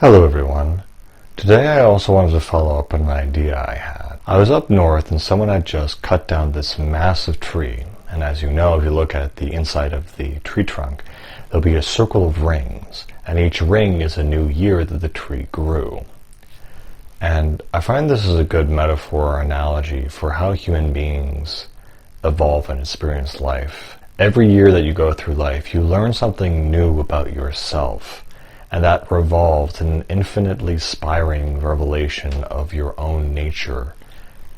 Hello everyone. Today I also wanted to follow up on an idea I had. I was up north and someone had just cut down this massive tree, and as you know, if you look at the inside of the tree trunk, there'll be a circle of rings, and each ring is a new year that the tree grew. And I find this is a good metaphor or analogy for how human beings evolve and experience life. Every year that you go through life, you learn something new about yourself, and that revolves in an infinitely spiraling revelation of your own nature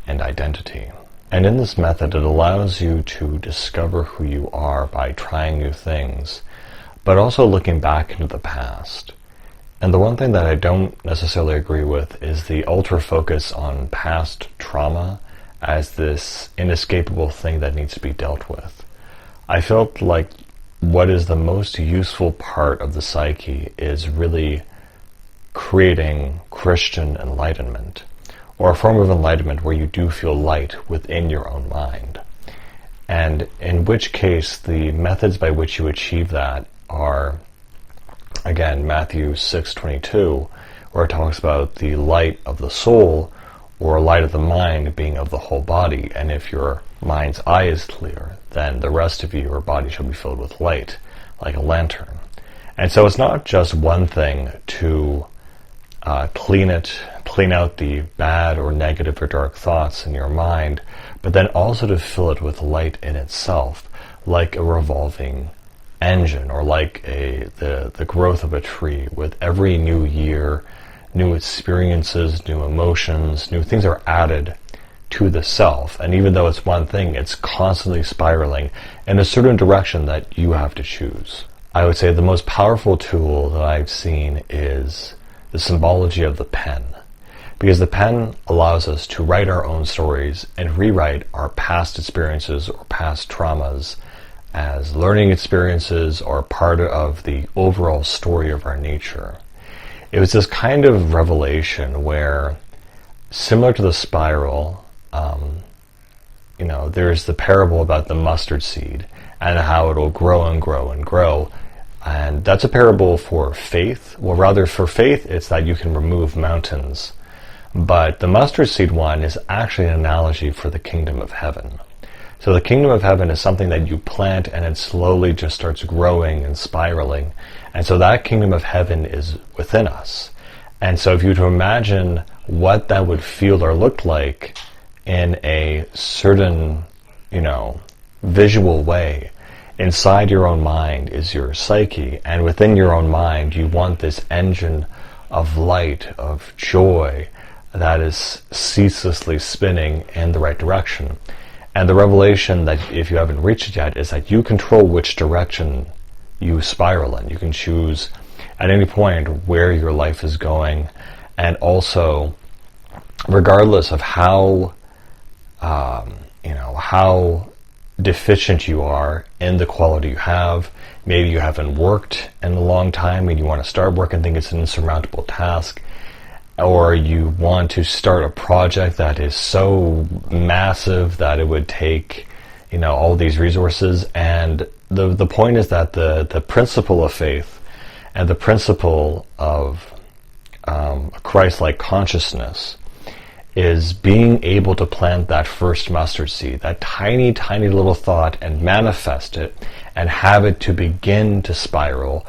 and identity. And in this method, it allows you to discover who you are by trying new things, but also looking back into the past. And the one thing that I don't necessarily agree with is the ultra focus on past trauma as this inescapable thing that needs to be dealt with. I felt like what is the most useful part of the psyche is really creating Christian enlightenment, or a form of enlightenment where you do feel light within your own mind. And in which case, the methods by which you achieve that are, again, Matthew 6:22, where it talks about the light of the soul, or light of the mind being of the whole body, and if your mind's eye is clear, then the rest of your body shall be filled with light, like a lantern. And so it's not just one thing to clean out the bad or negative or dark thoughts in your mind, but then also to fill it with light in itself, like a revolving engine, or like the growth of a tree. With every new year, new experiences, new emotions, new things are added to the self, and even though it's one thing, it's constantly spiraling in a certain direction that you have to choose. I would say the most powerful tool that I've seen is the symbology of the pen, because the pen allows us to write our own stories and rewrite our past experiences or past traumas as learning experiences or part of the overall story of our nature. It was this kind of revelation where, similar to the spiral, there's the parable about the mustard seed and how it'll grow and grow and grow. And that's a parable for faith. Well, rather for faith, it's that you can remove mountains. But the mustard seed one is actually an analogy for the kingdom of heaven. So the kingdom of heaven is something that you plant and it slowly just starts growing and spiraling. And so that kingdom of heaven is within us. And so if you were to imagine what that would feel or look like in a certain, visual way, inside your own mind is your psyche, and within your own mind you want this engine of light, of joy, that is ceaselessly spinning in the right direction. And the revelation, that if you haven't reached it yet, is that you control which direction you spiral in. You can choose at any point where your life is going, and also, regardless of how deficient you are in the quality you have. Maybe you haven't worked in a long time and you want to start work and think it's an insurmountable task, or you want to start a project that is so massive that it would take all these resources. And the point is that the principle of faith and the principle of a Christ-like consciousness is being able to plant that first mustard seed, that tiny, tiny little thought, and manifest it and have it to begin to spiral,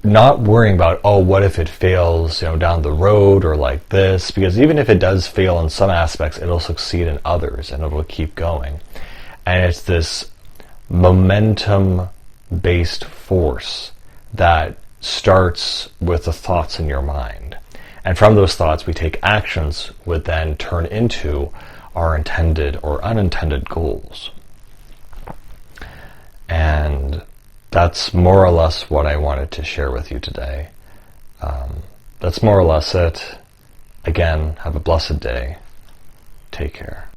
not worrying about, what if it fails, down the road or like this, because even if it does fail in some aspects, it'll succeed in others and it'll keep going. And it's this momentum-based force that starts with the thoughts in your mind. And from those thoughts, we take actions would then turn into our intended or unintended goals. And that's more or less what I wanted to share with you today. That's more or less it. Again, have a blessed day. Take care.